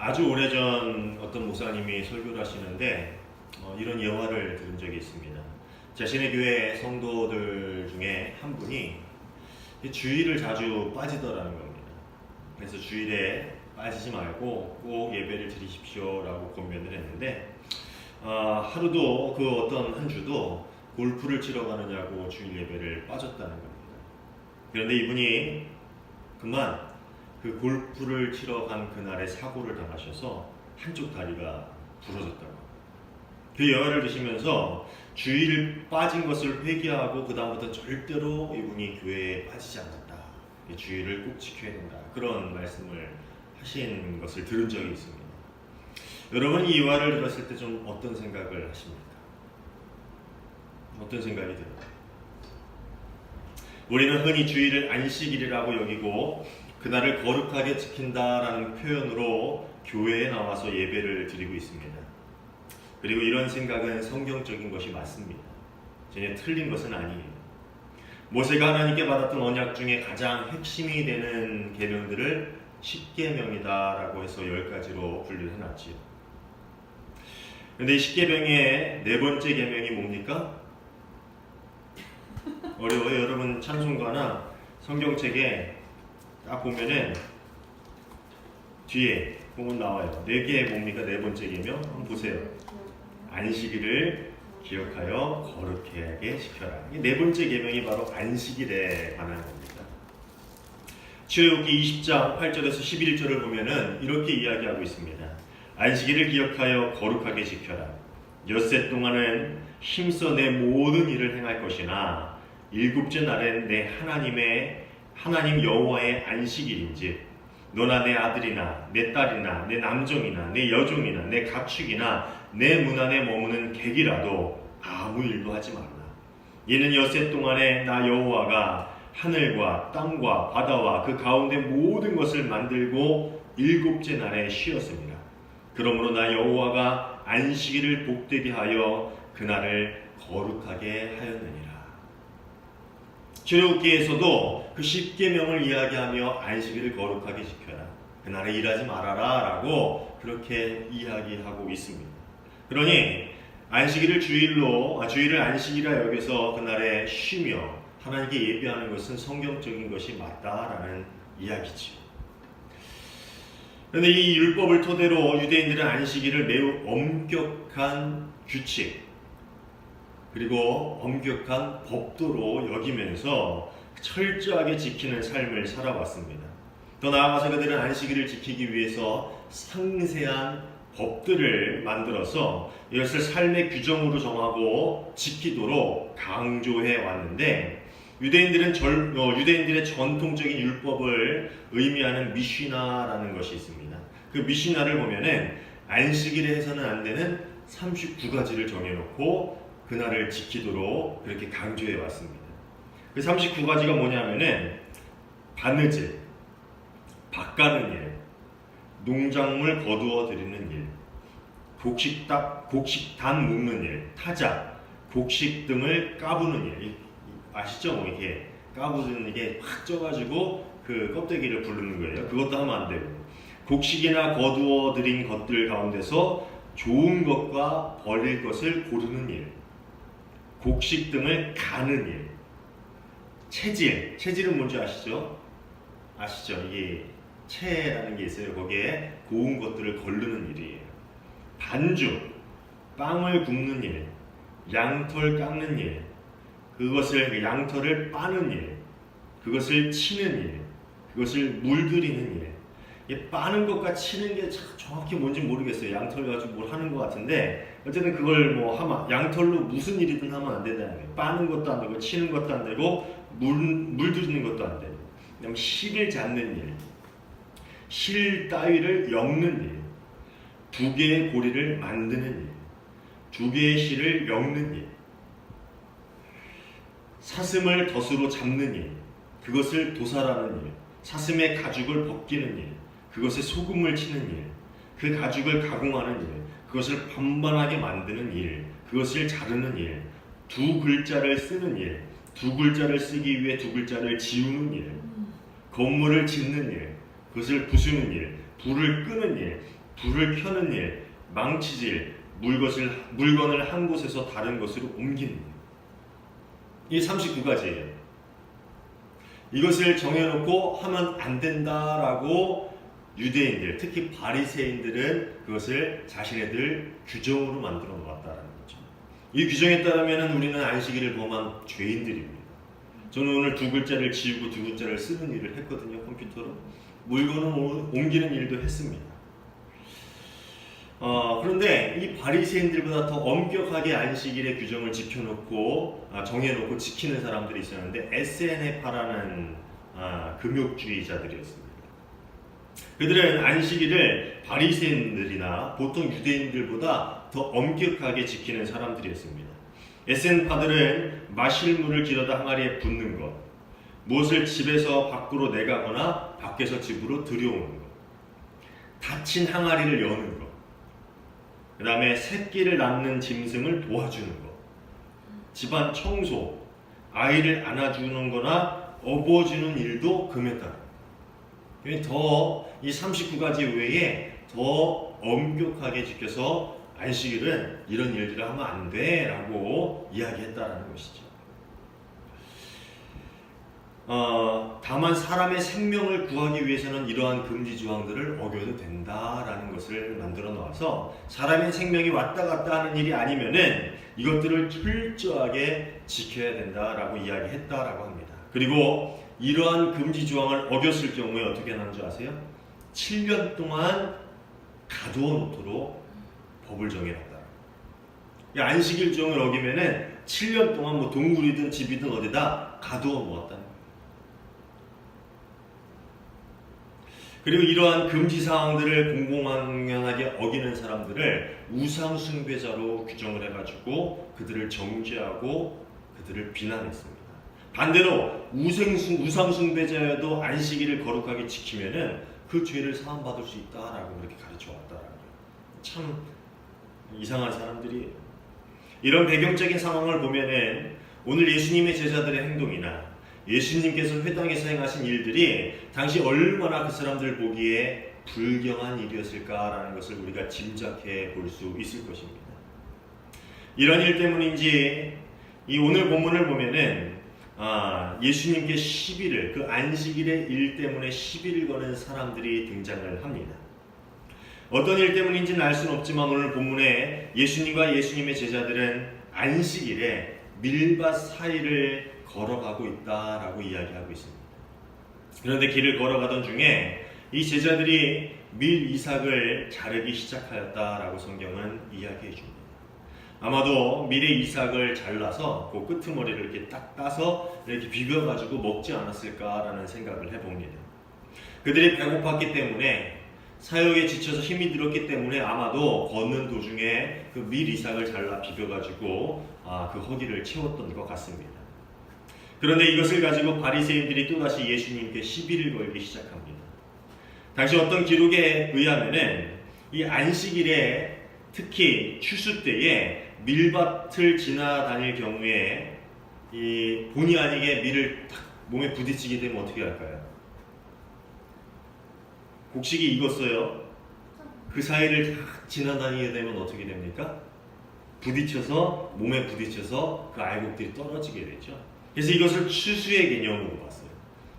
아주 오래전 어떤 목사님이 설교를 하시는데 이런 예화를 들은 적이 있습니다. 자신의 교회 성도들 중에 한 분이 주일을 자주 빠지더라는 겁니다. 그래서 주일에 빠지지 말고 꼭 예배를 드리십시오 라고 권면을 했는데 하루도 그 어떤 한 주도 골프를 치러 가느냐고 주일 예배를 빠졌다는 겁니다. 그런데 이분이 그만 그 골프를 치러 간 그날에 사고를 당하셔서 한쪽 다리가 부러졌다고 합니다. 그 예화를 드시면서 주일 빠진 것을 회개하고 그 다음부터 절대로 이분이 교회에 빠지지 않는다. 주일을 꼭 지켜야 된다. 그런 말씀을 하신 것을 들은 적이 있습니다. 여러분 이 예화를 들었을 때 좀 어떤 생각을 하십니까? 어떤 생각이 들어요? 우리는 흔히 주일을 안식일이라고 여기고 그날을 거룩하게 지킨다라는 표현으로 교회에 나와서 예배를 드리고 있습니다. 그리고 이런 생각은 성경적인 것이 맞습니다. 전혀 틀린 것은 아니에요. 모세가 하나님께 받았던 언약 중에 가장 핵심이 되는 계명들을 10계명이다라고 해서 10가지로 분류를 해놨지요. 그런데 이 10계명의 네 번째 계명이 뭡니까? 어려워요. 여러분 찬송가나 성경책에 딱 보면은 뒤에 보면 나와요. 네 개 뭡니까? 네 번째 계명 한번 보세요. 안식일을 기억하여 거룩하게 지켜라. 이 네 번째 계명이 바로 안식일에 관한 겁니다. 출애굽기 20장 8절에서 11절을 보면은 이렇게 이야기하고 있습니다. 안식일을 기억하여 거룩하게 지켜라. 엿새 동안은 힘써 내 모든 일을 행할 것이나 일곱째 날엔 내 하나님 여호와의 안식일인지 너나 내 아들이나 내 딸이나 내 남종이나 내 여종이나 내 가축이나 내 문 안에 머무는 객이라도 아무 일도 하지 말라. 이는 엿새 동안에 나 여호와가 하늘과 땅과 바다와 그 가운데 모든 것을 만들고 일곱째 날에 쉬었습니다. 그러므로 나 여호와가 안식일을 복되게 하여 그날을 거룩하게 하였느니라. 출애굽기에서도 그 10계명을 이야기하며 안식일을 거룩하게 지켜라. 그날에 일하지 말아라 라고 그렇게 이야기하고 있습니다. 그러니 안식일을 주일을 안식이라 여겨서 그날에 쉬며 하나님께 예배하는 것은 성경적인 것이 맞다라는 이야기죠. 그런데 이 율법을 토대로 유대인들은 안식일을 매우 엄격한 규칙 그리고 엄격한 법도로 여기면서 철저하게 지키는 삶을 살아왔습니다. 더 나아가서 그들은 안식일을 지키기 위해서 상세한 법들을 만들어서 이것을 삶의 규정으로 정하고 지키도록 강조해 왔는데 유대인들의 전통적인 율법을 의미하는 미시나라는 것이 있습니다. 그 미시나를 보면은 안식일에 해서는 안 되는 39가지를 정해놓고 그날을 지키도록 그렇게 강조해 왔습니다. 그 39가지가 뭐냐면은 바느질, 밭가는 일, 농작물 거두어 드리는 일, 곡식단 묶는 일, 타작, 곡식 등을 까부는 일. 아시죠? 뭐 이게 까부는 이게 확 쪄가지고 그 껍데기를 부르는 거예요. 그것도 하면 안 되고 곡식이나 거두어 드린 것들 가운데서 좋은 것과 버릴 것을 고르는 일, 곡식 등을 가는 일, 체질은 뭔지 아시죠? 이게 채라는 게 있어요. 거기에 고운 것들을 거르는 일이에요. 반죽, 빵을 굽는 일, 양털 깎는 일, 양털을 빠는 일, 그것을 치는 일, 그것을 물들이는 일. 빠는 것과 치는 게 정확히 뭔지 모르겠어요. 양털 가지고 뭘 하는 것 같은데 어쨌든 그걸 양털로 무슨 일이든 하면 안 된다는 거예요. 빠는 것도 안 되고 치는 것도 안 되고 물들이는 것도 안 되고 그다음에 실을 잡는 일, 실 따위를 엮는 일, 두 개의 고리를 만드는 일, 두 개의 실을 엮는 일, 사슴을 덫으로 잡는 일, 그것을 도살하는 일, 사슴의 가죽을 벗기는 일, 그것에 소금을 치는 일, 그 가죽을 가공하는 일, 그것을 반반하게 만드는 일, 그것을 자르는 일, 두 글자를 쓰는 일, 두 글자를 쓰기 위해 두 글자를 지우는 일, 건물을 짓는 일, 그것을 부수는 일, 불을 끄는 일, 불을 켜는 일, 망치질, 물건을 한 곳에서 다른 곳으로 옮기는 일. 이 39가지예요. 이것을 정해놓고 하면 안 된다라고 유대인들, 특히 바리새인들은 그것을 자신네들 규정으로 만들어 놓았다는 거죠. 이 규정에 따르면 우리는 안식일을 범한 죄인들입니다. 저는 오늘 두 글자를 지우고 두 글자를 쓰는 일을 했거든요. 컴퓨터로. 물건을 옮기는 일도 했습니다. 그런데 이 바리새인들보다 더 엄격하게 안식일의 규정을 지켜놓고 정해놓고 지키는 사람들이 있었는데 에세네파라는 금욕주의자들이었습니다. 그들은 안식일을 바리새인들이나 보통 유대인들보다 더 엄격하게 지키는 사람들이었습니다. 에센파들은 마실 물을 길어다 항아리에 붓는 것, 무엇을 집에서 밖으로 내가거나 밖에서 집으로 들여오는 것, 닫힌 항아리를 여는 것, 그 다음에 새끼를 낳는 짐승을 도와주는 것, 집안 청소, 아이를 안아주는 거나 업어주는 일도 금했다. 더 이 39가지 외에 더 엄격하게 지켜서 안식일은 이런 일들을 하면 안 돼라고 이야기했다라는 것이죠. 다만 사람의 생명을 구하기 위해서는 이러한 금지 조항들을 어겨도 된다라는 것을 만들어 놓아서 사람의 생명이 왔다 갔다 하는 일이 아니면은 이것들을 철저하게 지켜야 된다라고 이야기했다라고 합니다. 그리고 이러한 금지 조항을 어겼을 경우에 어떻게 하는 줄 아세요? 7년 동안 가두어 놓도록 법을 정해놨다. 안식일 조항을 어기면은 7년 동안 뭐 동굴이든 집이든 어디다 가두어 놓았다는 거예요. 그리고 이러한 금지 사항들을 공공연하게 어기는 사람들을 우상 숭배자로 규정을 해가지고 그들을 정죄하고 그들을 비난했습니다. 반대로 우상 숭배자여도 안식일을 거룩하게 지키면은 그 죄를 사함받을 수 있다라고 그렇게 가르쳐 왔다라는 거예요. 참 이상한 사람들이에요. 이런 배경적인 상황을 보면은 오늘 예수님의 제자들의 행동이나 예수님께서 회당에서 행하신 일들이 당시 얼마나 그 사람들 보기에 불경한 일이었을까라는 것을 우리가 짐작해 볼 수 있을 것입니다. 이런 일 때문인지 이 오늘 본문을 보면은 예수님께 시비를, 그 안식일의 일 때문에 시비를 거는 사람들이 등장을 합니다. 어떤 일 때문인지는 알 수는 없지만 오늘 본문에 예수님과 예수님의 제자들은 안식일에 밀밭 사이를 걸어가고 있다라고 이야기하고 있습니다. 그런데 길을 걸어가던 중에 이 제자들이 밀 이삭을 자르기 시작하였다라고 성경은 이야기해 줍니다. 아마도 밀의 이삭을 잘라서 그 끄트머리를 이렇게 딱 따서 이렇게 비벼가지고 먹지 않았을까라는 생각을 해봅니다. 그들이 배고팠기 때문에 사역에 지쳐서 힘이 들었기 때문에 아마도 걷는 도중에 그 밀 이삭을 잘라 비벼가지고 그 허기를 채웠던 것 같습니다. 그런데 이것을 가지고 바리새인들이 또다시 예수님께 시비를 걸기 시작합니다. 당시 어떤 기록에 의하면은 이 안식일에 특히 추수 때에 밀밭을 지나다닐 경우에 이 본의 아니게 밀을 탁 몸에 부딪히게 되면 어떻게 할까요? 곡식이 익었어요. 그 사이를 탁 지나다니게 되면 어떻게 됩니까? 부딪혀서 몸에 부딪혀서 그 알곡들이 떨어지게 되죠. 그래서 이것을 추수의 개념으로 봤어요.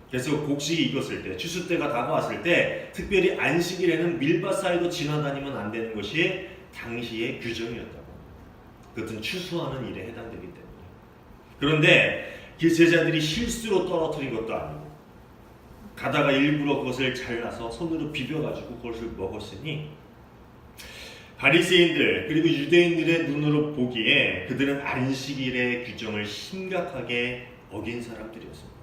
그래서 곡식이 익었을 때, 추수 때가 다가왔을 때 특별히 안식일에는 밀밭 사이도 지나다니면 안 되는 것이 당시의 규정이었다고. 그것은 추수하는 일에 해당되기 때문에. 그런데 그 제자들이 실수로 떨어뜨린 것도 아니고 가다가 일부러 그것을 잘라서 손으로 비벼가지고 그것을 먹었으니 바리새인들 그리고 유대인들의 눈으로 보기에 그들은 안식일의 규정을 심각하게 어긴 사람들이었습니다.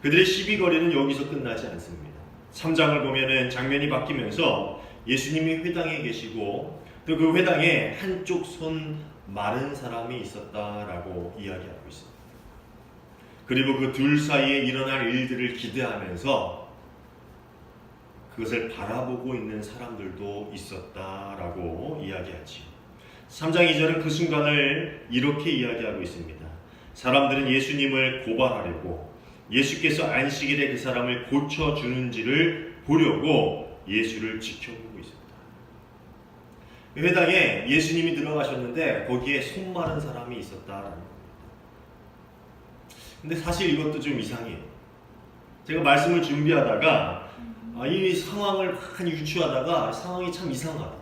그들의 시비거리는 여기서 끝나지 않습니다. 3장을 보면은 장면이 바뀌면서 예수님이 회당에 계시고 또 그 회당에 한쪽 손 마른 사람이 있었다라고 이야기하고 있습니다. 그리고 그 둘 사이에 일어날 일들을 기대하면서 그것을 바라보고 있는 사람들도 있었다라고 이야기하지. 3장 2절은 그 순간을 이렇게 이야기하고 있습니다. 사람들은 예수님을 고발하려고 예수께서 안식일에 그 사람을 고쳐주는지를 보려고 예수를 지켜보고 있었다. 회당에 예수님이 들어가셨는데 거기에 손 마른 사람이 있었다라는 겁니다. 근데 사실 이것도 좀 이상해요. 제가 말씀을 준비하다가 이 상황을 많이 유추하다가 상황이 참 이상하다.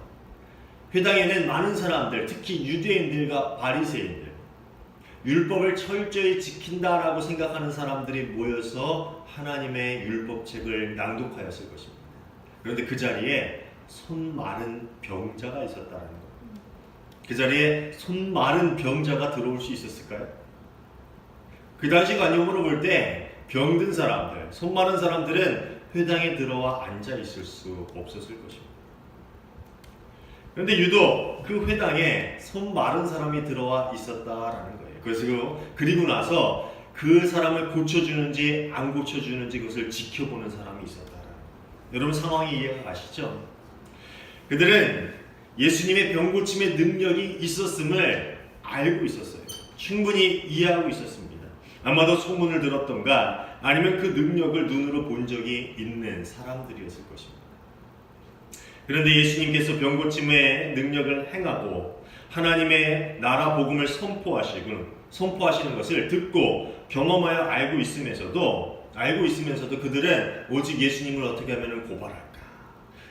회당에는 많은 사람들, 특히 유대인들과 바리새인들, 율법을 철저히 지킨다라고 생각하는 사람들이 모여서 하나님의 율법책을 낭독하였을 것입니다. 그런데 그 자리에 손 마른 병자가 있었다는 것. 그 자리에 손 마른 병자가 들어올 수 있었을까요? 그 당시 관념으로 볼 때 병든 사람들, 손 마른 사람들은 회당에 들어와 앉아 있을 수 없었을 것입니다. 그런데 유독 그 회당에 손 마른 사람이 들어와 있었다라는 거예요. 그래서 그리고 나서 그 사람을 고쳐주는지 안 고쳐주는지 그것을 지켜보는 사람이 있었다라는 거예요. 여러분 상황이 이해가 가시죠? 그들은 예수님의 병고침의 능력이 있었음을 알고 있었어요. 충분히 이해하고 있었습니다. 아마도 소문을 들었던가 아니면 그 능력을 눈으로 본 적이 있는 사람들이었을 것입니다. 그런데 예수님께서 병고침의 능력을 행하고 하나님의 나라 복음을 선포하시는 것을 듣고 경험하여 알고 있으면서도 그들은 오직 예수님을 어떻게 하면 고발할까,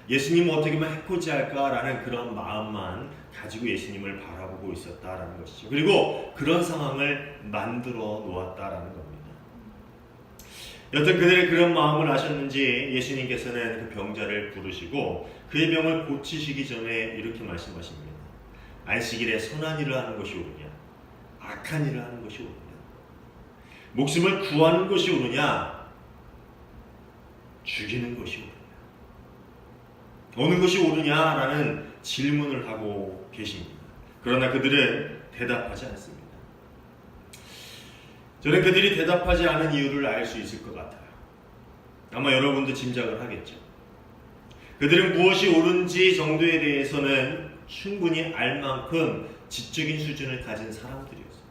예수님을 어떻게 하면 해코지할까라는 그런 마음만 가지고 예수님을 바라보고 있었다라는 것이죠. 그리고 그런 상황을 만들어 놓았다라는 겁니다. 여튼 그들의 그런 마음을 아셨는지 예수님께서는 그 병자를 부르시고 그의 병을 고치시기 전에 이렇게 말씀하십니다. 안식일에 선한 일을 하는 것이 옳으냐, 악한 일을 하는 것이 옳으냐, 목숨을 구하는 것이 옳으냐, 죽이는 것이 옳으냐, 어느 것이 옳으냐라는 질문을 하고 계십니다. 그러나 그들은 대답하지 않습니다. 저는 그들이 대답하지 않은 이유를 알 수 있을 것 같아요. 아마 여러분도 짐작을 하겠죠. 그들은 무엇이 옳은지 정도에 대해서는 충분히 알 만큼 지적인 수준을 가진 사람들이었습니다.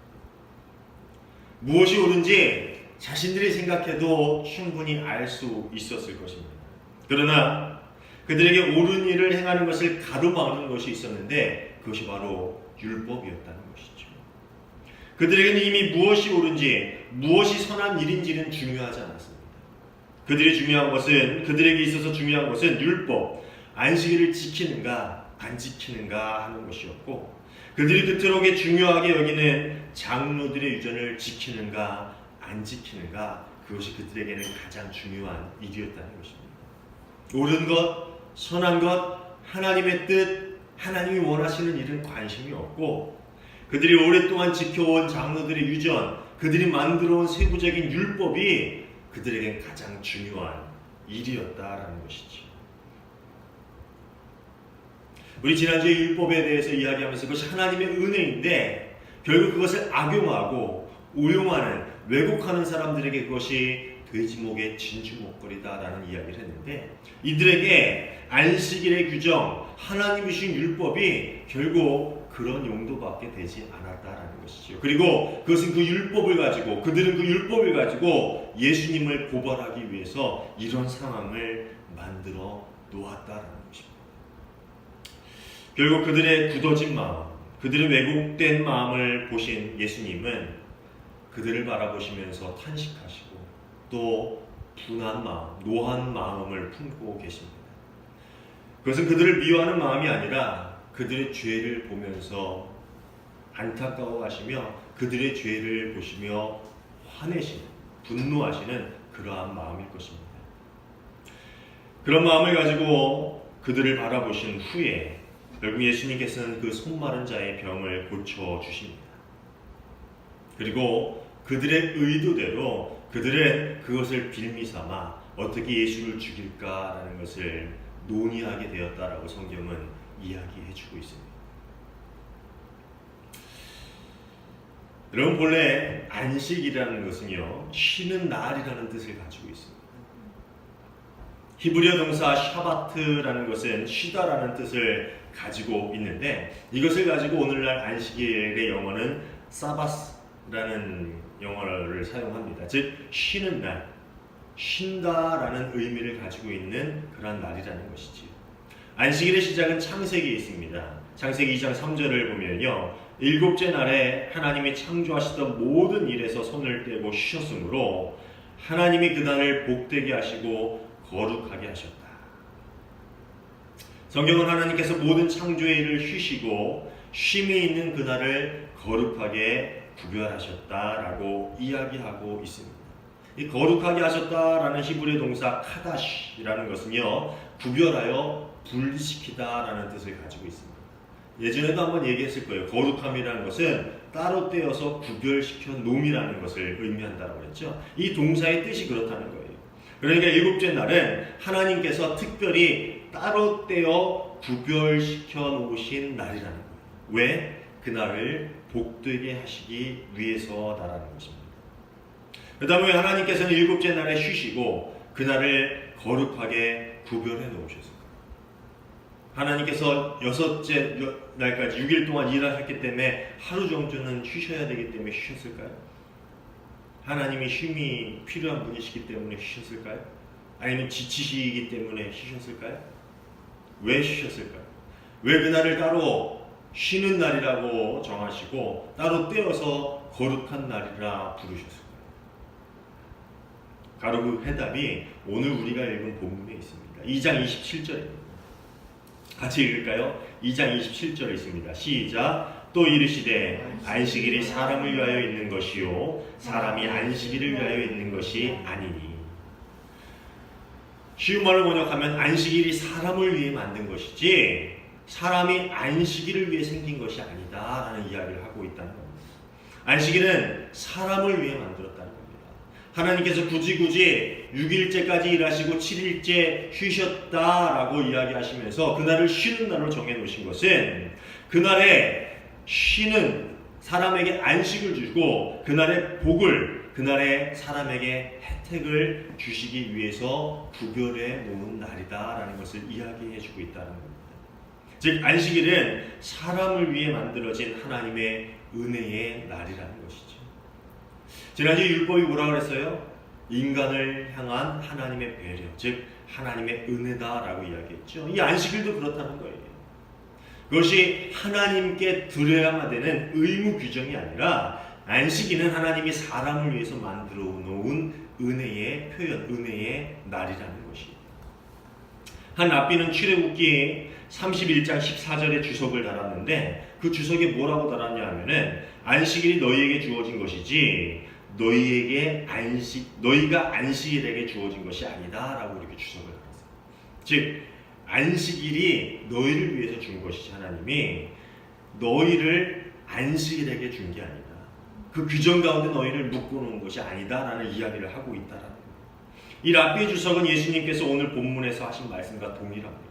무엇이 옳은지 자신들이 생각해도 충분히 알 수 있었을 것입니다. 그러나 그들에게 옳은 일을 행하는 것을 가로막는 것이 있었는데 그것이 바로 율법이었다는 것이죠. 그들에게는 이미 무엇이 옳은지 무엇이 선한 일인지는 중요하지 않았습니다. 그들에게 있어서 중요한 것은 율법, 안식일을 지키는가 안 지키는가 하는 것이었고, 그들이 그토록 중요하게 여기는 장로들의 유전을 지키는가 안 지키는가, 그것이 그들에게는 가장 중요한 일이었다는 것입니다. 옳은 것, 선한 것, 하나님의 뜻, 하나님이 원하시는 일은 관심이 없고, 그들이 오랫동안 지켜온 장로들의 유전, 그들이 만들어온 세부적인 율법이 그들에겐 가장 중요한 일이었다라는 것이죠. 우리 지난주에 율법에 대해서 이야기하면서 그것이 하나님의 은혜인데 결국 그것을 악용하고 오용하는, 왜곡하는 사람들에게 그것이 돼지목의 진주목걸이다라는 이야기를 했는데, 이들에게 안식일의 규정, 하나님이 주신 율법이 결국 그런 용도밖에 되지 않았다라는 것이죠. 그리고 그것은 그들은 그 율법을 가지고 예수님을 고발하기 위해서 이런 상황을 만들어 놓았다라는 것입니다. 결국 그들의 굳어진 마음, 그들의 왜곡된 마음을 보신 예수님은 그들을 바라보시면서 탄식하시고 또 분한 마음, 노한 마음을 품고 계십니다. 그것은 그들을 미워하는 마음이 아니라 그들의 죄를 보면서 안타까워하시며 그들의 죄를 보시며 화내시는, 분노하시는 그러한 마음일 것입니다. 그런 마음을 가지고 그들을 바라보신 후에 결국 예수님께서는 그 손 마른 자의 병을 고쳐주십니다. 그리고 그들의 의도대로 그들은 그것을 빌미삼아 어떻게 예수를 죽일까라는 것을 논의하게 되었다라고 성경은 이야기해주고 있습니다. 여러분, 본래 안식이라는 것은요, 쉬는 날이라는 뜻을 가지고 있습니다. 히브리어 동사 샤바트라는 것은 쉬다라는 뜻을 가지고 있는데, 이것을 가지고 오늘날 안식일의 영어는 사바스라는 영어를 사용합니다. 즉 쉬는 날, 쉰다라는 의미를 가지고 있는 그러한 날이라는 것이지요. 안식일의 시작은 창세기에 있습니다. 창세기 2장 3절을 보면요, 일곱째 날에 하나님이 창조하시던 모든 일에서 손을 떼고 쉬셨으므로 하나님이 그 날을 복되게 하시고 거룩하게 하셨다. 성경은 하나님께서 모든 창조의 일을 쉬시고 쉼이 있는 그 날을 거룩하게 구별하셨다라고 이야기하고 있습니다. 이 거룩하게 하셨다라는 히브리 동사 카다시라는 것은요, 구별하여 분리시키다라는 뜻을 가지고 있습니다. 예전에도 한번 얘기했을 거예요. 거룩함이라는 것은 따로 떼어서 구별시켜 놓음이라는 것을 의미한다고 했죠. 이 동사의 뜻이 그렇다는 거예요. 그러니까 일곱째 날은 하나님께서 특별히 따로 떼어 구별시켜 놓으신 날이라는 거예요. 왜? 그날을 복되게 하시기 위해서다라는 것입니다. 그 다음에 하나님께서는 일곱째 날에 쉬시고 그날을 거룩하게 구별해 놓으셨어요. 하나님께서 여섯째 날까지 6일 동안 일을 했기 때문에 하루 정도는 쉬셔야 되기 때문에 쉬셨을까요? 하나님이 쉼이 필요한 분이시기 때문에 쉬셨을까요? 아니면 지치시기 때문에 쉬셨을까요? 왜 쉬셨을까요? 왜 그날을 따로 쉬는 날이라고 정하시고 따로 떼어서 거룩한 날이라 부르셨을까요? 바로 그 해답이 오늘 우리가 읽은 본문에 있습니다. 2장 27절입니다. 같이 읽을까요? 2장 27절에 있습니다. 시작. 또 이르시되 안식일이 사람을 위하여 있는 것이요 사람이 안식일을 위하여 있는 것이 아니니. 쉬운 말로 번역하면 안식일이 사람을 위해 만든 것이지 사람이 안식일을 위해 생긴 것이 아니다 라는 이야기를 하고 있다는 겁니다. 안식일은 사람을 위해 만들었다는 겁니다. 하나님께서 굳이 6일째까지 일하시고 7일째 쉬셨다라고 이야기하시면서 그날을 쉬는 날로 정해놓으신 것은 그날에 쉬는 사람에게 안식을 주고 그날의 복을, 그날의 사람에게 혜택을 주시기 위해서 구별해 놓은 날이다라는 것을 이야기해 주고 있다는 겁니다. 즉 안식일은 사람을 위해 만들어진 하나님의 은혜의 날이라는 것이죠. 지난주 율법이 뭐라고 그랬어요? 인간을 향한 하나님의 배려, 즉 하나님의 은혜다라고 이야기했죠. 이 안식일도 그렇다는 거예요. 그것이 하나님께 드려야만 되는 의무 규정이 아니라 안식일은 하나님이 사람을 위해서 만들어 놓은 은혜의 표현, 은혜의 날이라는 것이에요. 한 랍비는 출애굽기 31장 14절에 주석을 달았는데 그 주석에 뭐라고 달았냐 하면은 안식일이 너희에게 주어진 것이지 너희가 안식일에게 주어진 것이 아니다라고 이렇게 주석을 달았어요. 즉 안식일이 너희를 위해서 준 것이지 하나님이 너희를 안식일에게 준 게 아니다. 그 규정 가운데 너희를 묶어놓은 것이 아니다라는 이야기를 하고 있다라는 거예요. 이 랍비의 주석은 예수님께서 오늘 본문에서 하신 말씀과 동일합니다.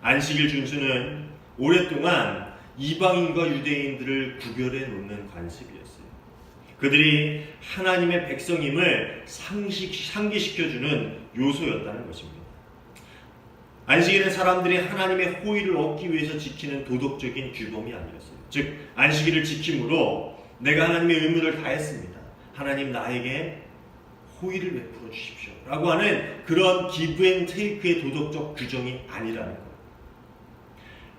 안식일 준수는 오랫동안 이방인과 유대인들을 구별해 놓는 관습이었어요. 그들이 하나님의 백성임을 상기시켜주는 요소였다는 것입니다. 안식일은 사람들이 하나님의 호의를 얻기 위해서 지키는 도덕적인 규범이 아니었어요. 즉 안식일을 지킴으로 내가 하나님의 의무를 다했습니다. 하나님 나에게 호의를 베풀어 주십시오 라고 하는 그런 기브 앤 테이크의 도덕적 규정이 아니라는 거예요.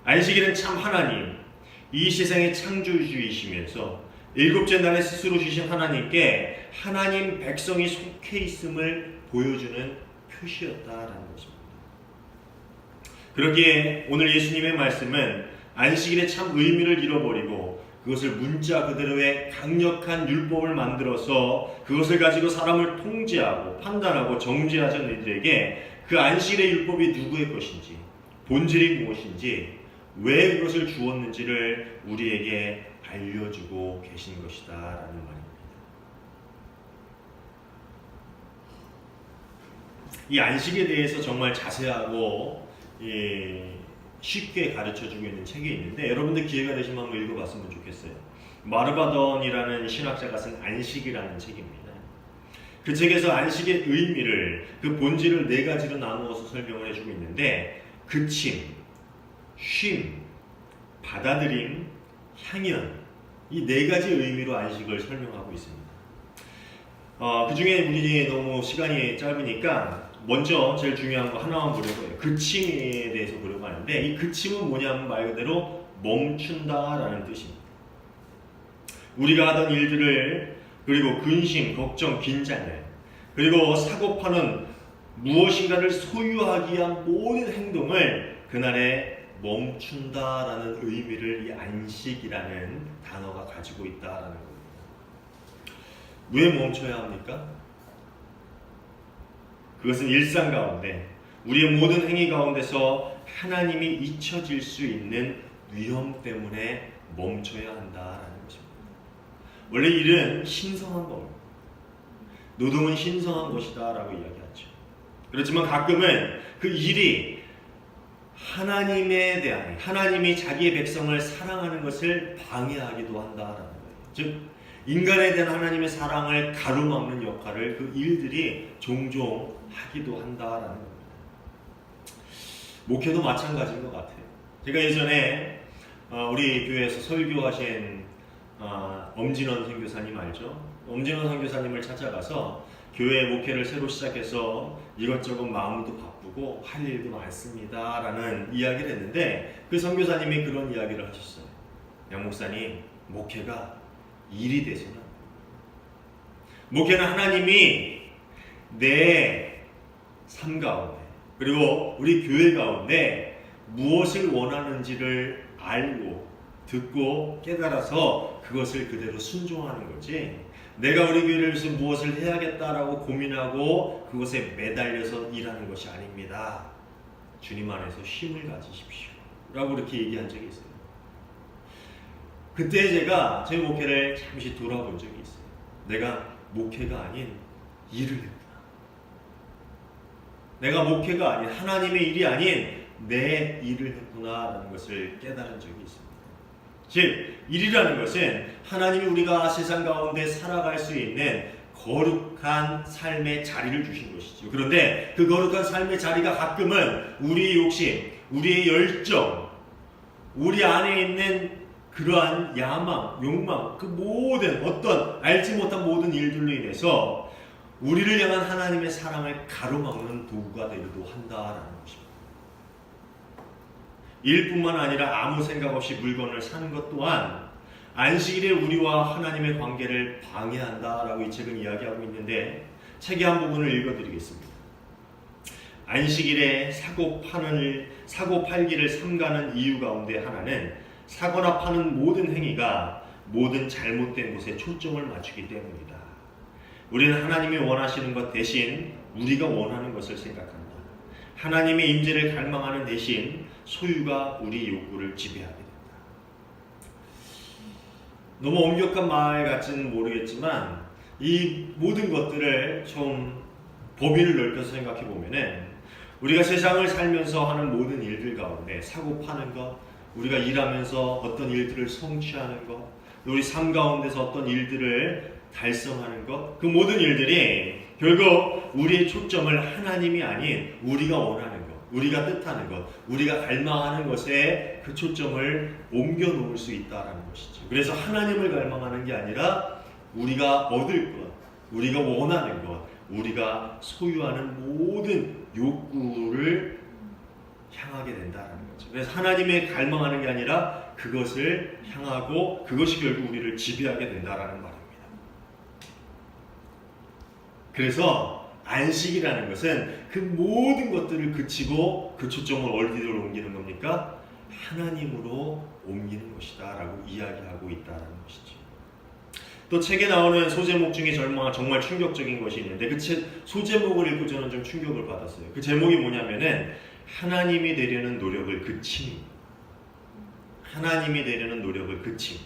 안식일은 참 하나님, 이 세상의 창조주이시면서 일곱째 날에 스스로 주신 하나님께 하나님 백성이 속해 있음을 보여주는 표시였다라는 것입니다. 그러기에 오늘 예수님의 말씀은 안식일의 참 의미를 잃어버리고 그것을 문자 그대로의 강력한 율법을 만들어서 그것을 가지고 사람을 통제하고 판단하고 정죄하던 이들에게 그 안식일의 율법이 누구의 것인지, 본질이 무엇인지, 왜 그것을 주었는지를 우리에게 알려주고 계신 것이다 라는 말입니다. 이 안식에 대해서 정말 자세하고 쉽게 가르쳐주고 있는 책이 있는데 여러분들 기회가 되시면 한번 읽어봤으면 좋겠어요. 마르바던이라는 신학자가 쓴 안식이라는 책입니다. 그 책에서 안식의 의미를, 그 본질을 네 가지로 나누어서 설명을 해주고 있는데 그침, 쉼, 받아들임, 향연, 이 네 가지 의미로 안식을 설명하고 있습니다. 그 중에 우리 너무 시간이 짧으니까 먼저 제일 중요한 거 하나만 보려고 해요. 그침에 대해서 보려고 하는데 이 그침은 뭐냐면 말 그대로 멈춘다라는 뜻입니다. 우리가 하던 일들을 그리고 근심, 걱정, 긴장을 그리고 사고파는 무엇인가를 소유하기 위한 모든 행동을 그날에 멈춘다라는 의미를 이 안식이라는 단어가 가지고 있다라는 겁니다. 왜 멈춰야 합니까? 그것은 일상 가운데 우리의 모든 행위 가운데서 하나님이 잊혀질 수 있는 위험 때문에 멈춰야 한다라는 것입니다. 원래 일은 신성한 겁니다. 노동은 신성한 것이다라고 이야기하죠. 그렇지만 가끔은 그 일이 하나님에 대한 하나님이 자기의 백성을 사랑하는 것을 방해하기도 한다라는 거예요. 즉 인간에 대한 하나님의 사랑을 가로막는 역할을 그 일들이 종종 하기도 한다라는 겁니다. 목회도 마찬가지인 것 같아요. 제가 예전에 우리 교회에서 설교하신 엄진원 선교사님 알죠? 엄진원 선교사님을 찾아가서 교회 목회를 새로 시작해서 이것저것 마음도 바쁘고 할 일도 많습니다 라는 이야기를 했는데 그 선교사님이 그런 이야기를 하셨어요. 양 목사님, 목회가 일이 돼서는 안 됩니다. 목회는 하나님이 내 삶 가운데 그리고 우리 교회 가운데 무엇을 원하는지를 알고 듣고 깨달아서 그것을 그대로 순종하는 거지, 내가 우리 교회를 위해서 무엇을 해야겠다라고 고민하고 그것에 매달려서 일하는 것이 아닙니다. 주님 안에서 힘을 가지십시오 라고 이렇게 얘기한 적이 있어요. 그때 제가 제 목회를 잠시 돌아본 적이 있어요. 내가 목회가 아닌 일을 했구나. 내가 목회가 아닌 하나님의 일이 아닌 내 일을 했구나 라는 것을 깨달은 적이 있습니다. 즉 일이라는 것은 하나님이 우리가 세상 가운데 살아갈 수 있는 거룩한 삶의 자리를 주신 것이죠. 그런데 그 거룩한 삶의 자리가 가끔은 우리의 욕심, 우리의 열정, 우리 안에 있는 그러한 야망, 욕망, 그 모든 어떤 알지 못한 모든 일들로 인해서 우리를 향한 하나님의 사랑을 가로막는 도구가 되기도 한다라는 것입니다. 일뿐만 아니라 아무 생각 없이 물건을 사는 것 또한 안식일에 우리와 하나님의 관계를 방해한다라고 이 책은 이야기하고 있는데, 책의 한 부분을 읽어드리겠습니다. 안식일에 사고 팔기를 삼가는 이유 가운데 하나는 사거나 파는 모든 행위가 모든 잘못된 곳에 초점을 맞추기 때문이다. 우리는 하나님이 원하시는 것 대신 우리가 원하는 것을 생각한다. 하나님의 임재를 갈망하는 대신 소유가 우리 욕구를 지배하게 된다. 너무 엄격한 말 같지는 모르겠지만 이 모든 것들을 좀 범위를 넓혀서 생각해 보면은 우리가 세상을 살면서 하는 모든 일들 가운데 사고 파는 것, 우리가 일하면서 어떤 일들을 성취하는 것, 우리 삶 가운데서 어떤 일들을 달성하는 것, 그 모든 일들이 결국 우리의 초점을 하나님이 아닌 우리가 원하는 것, 우리가 뜻하는 것, 우리가 갈망하는 것에 그 초점을 옮겨 놓을 수 있다는 것이죠. 그래서 하나님을 갈망하는 게 아니라 우리가 얻을 것, 우리가 원하는 것, 우리가 소유하는 모든 욕구를 향하게 된다는 거죠. 그래서 하나님의 갈망하는 게 아니라 그것을 향하고 그것이 결국 우리를 지배하게 된다는 말입니다. 그래서 안식이라는 것은 그 모든 것들을 그치고 그 초점을 어디로 옮기는 겁니까? 하나님으로 옮기는 것이다 라고 이야기하고 있다는 것이죠. 또 책에 나오는 소제목 중에 정말 충격적인 것이 있는데 그 소제목을 읽고 저는 좀 충격을 받았어요. 그 제목이 뭐냐면은 하나님이 되려는 노력을 그침. 하나님이 되려는 노력을 그침.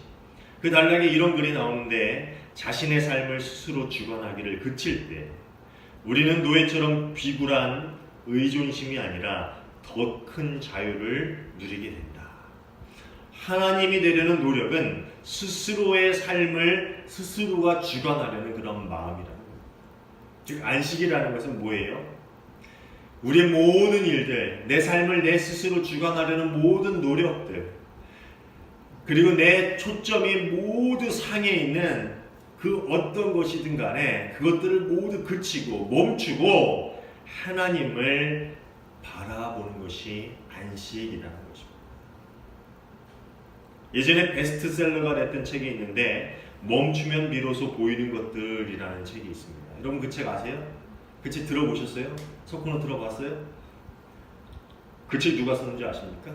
그 단락에 이런 글이 나오는데, 자신의 삶을 스스로 주관하기를 그칠 때 우리는 노예처럼 비굴한 의존심이 아니라 더 큰 자유를 누리게 된다. 하나님이 되려는 노력은 스스로의 삶을 스스로가 주관하려는 그런 마음이라는 거예요. 즉 안식이라는 것은 뭐예요? 우리의 모든 일들, 내 삶을 내 스스로 주관하려는 모든 노력들, 그리고 내 초점이 모두 상해 있는 그 어떤 것이든 간에 그것들을 모두 그치고 멈추고 하나님을 바라보는 것이 안식이라는 것입니다. 예전에 베스트셀러가 됐던 책이 있는데 멈추면 비로소 보이는 것들이라는 책이 있습니다. 여러분 그 책 아세요? 그 책 들어보셨어요? 석훈은 들어봤어요? 그 책 누가 썼는지 아십니까?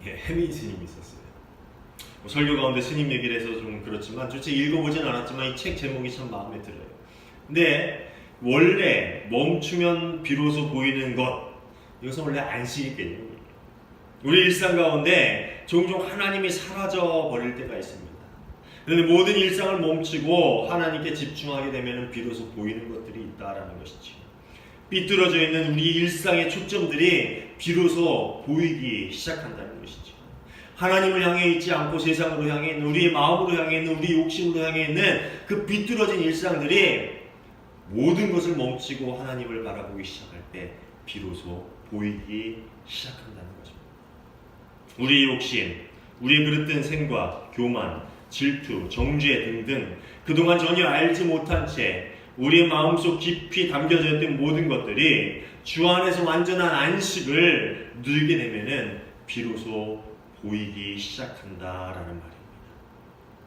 예, 해민 스님이 썼어요. 설교 가운데 스님 얘기를 해서 좀 그렇지만 저 책 읽어보진 않았지만 이 책 제목이 참 마음에 들어요. 근데 원래 멈추면 비로소 보이는 것, 이것은 원래 안식일 개념이에요. 우리 일상 가운데 종종 하나님이 사라져 버릴 때가 있습니다. 그런데 모든 일상을 멈추고 하나님께 집중하게 되면 비로소 보이는 것들이 있다라는 것이죠. 삐뚤어져 있는 우리 일상의 초점들이 비로소 보이기 시작한다는 것이죠. 하나님을 향해 있지 않고 세상으로 향해 있는 우리의 마음으로 향해 있는 우리 욕심으로 향해 있는 그 삐뚤어진 일상들이 모든 것을 멈추고 하나님을 바라보기 시작할 때 비로소 보이기 시작한다는 것입니다. 우리의 욕심, 우리의 그릇된 생각, 교만, 질투, 정죄 등등 그동안 전혀 알지 못한 채 우리의 마음속 깊이 담겨져 있던 모든 것들이 주 안에서 완전한 안식을 누리게 되면은 비로소 보이기 시작한다라는 말입니다.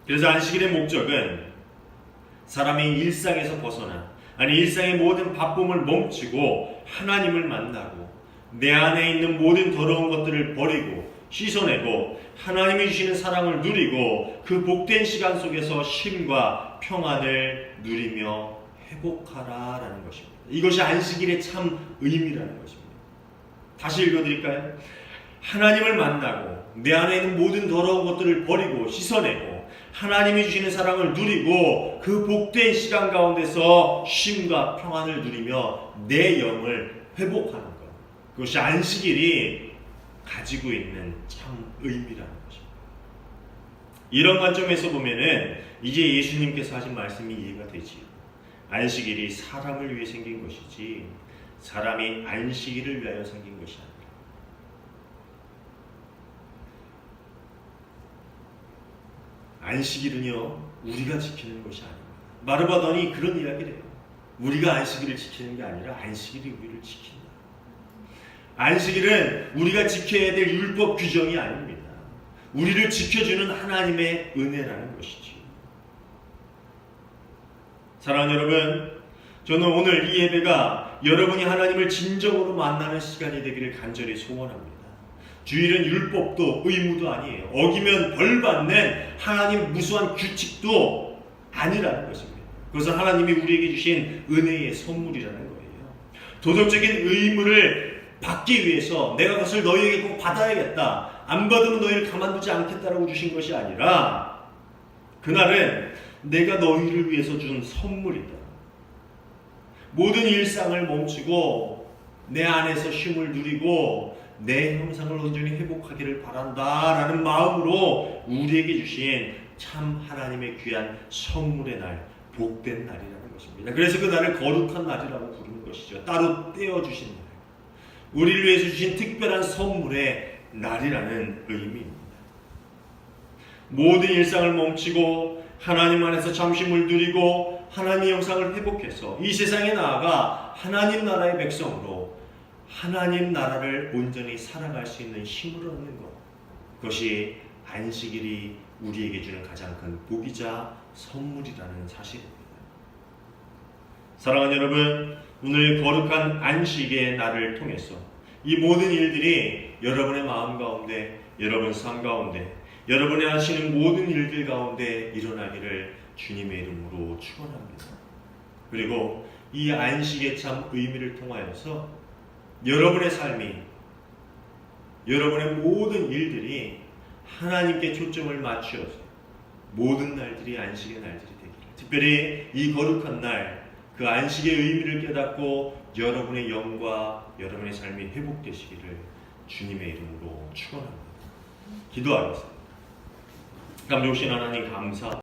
그래서 안식일의 목적은 사람이 일상에서 벗어나 아니 일상의 모든 바쁨을 멈추고 하나님을 만나고 내 안에 있는 모든 더러운 것들을 버리고 씻어내고 하나님이 주시는 사랑을 누리고 그 복된 시간 속에서 쉼과 평안을 누리며 회복하라라는 것입니다. 이것이 안식일의 참 의미라는 것입니다. 다시 읽어드릴까요? 하나님을 만나고 내 안에 있는 모든 더러운 것들을 버리고 씻어내고 하나님이 주시는 사랑을 누리고 그 복된 시간 가운데서 쉼과 평안을 누리며 내 영을 회복하는 것. 그것이 안식일이 가지고 있는 참 의미라는 것입니다. 이런 관점에서 보면은 이제 예수님께서 하신 말씀이 이해가 되지요. 안식일이 사람을 위해 생긴 것이지 사람이 안식일을 위하여 생긴 것이 아니라 안식일은요 우리가 지키는 것이 아닙니다. 마르바돈이 그런 이야기를 해요. 우리가 안식일을 지키는 게 아니라 안식일이 우리를 지킨다. 안식일은 우리가 지켜야 될 율법 규정이 아닙니다. 우리를 지켜주는 하나님의 은혜라는 것이지. 사랑하는 여러분, 저는 오늘 이 예배가 여러분이 하나님을 진정으로 만나는 시간이 되기를 간절히 소원합니다. 주일은 율법도 의무도 아니에요. 어기면 벌받는 하나님 무수한 규칙도 아니라는 것입니다. 그것은 하나님이 우리에게 주신 은혜의 선물이라는 거예요. 도덕적인 의무를 받기 위해서 내가 그것을 너희에게 꼭 받아야겠다, 안 받으면 너희를 가만두지 않겠다라고 주신 것이 아니라 그날은 내가 너희를 위해서 준 선물이다. 모든 일상을 멈추고 내 안에서 쉼을 누리고 내 형상을 온전히 회복하기를 바란다라는 마음으로 우리에게 주신 참 하나님의 귀한 선물의 날, 복된 날이라는 것입니다. 그래서 그 날을 거룩한 날이라고 부르는 것이죠. 따로 떼어주신 날, 우리를 위해서 주신 특별한 선물의 날이라는 의미입니다. 모든 일상을 멈추고 하나님 안에서 잠심을 누리고 하나님의 형상을 회복해서 이 세상에 나아가 하나님 나라의 백성으로 하나님 나라를 온전히 살아갈 수 있는 힘을 얻는 것, 그것이 안식일이 우리에게 주는 가장 큰 복이자 선물이라는 사실입니다. 사랑하는 여러분, 오늘 거룩한 안식의 날을 통해서 이 모든 일들이 여러분의 마음 가운데, 여러분 삶 가운데, 여러분이 하시는 모든 일들 가운데 일어나기를 주님의 이름으로 축원합니다. 그리고 이 안식의 참 의미를 통하여서 여러분의 삶이, 여러분의 모든 일들이 하나님께 초점을 맞추어서 모든 날들이 안식의 날들이 되기를, 특별히 이 거룩한 날, 그 안식의 의미를 깨닫고 여러분의 영과 여러분의 삶이 회복되시기를 주님의 이름으로 축원합니다. 기도하겠습니다. 감독신 하나님 감사.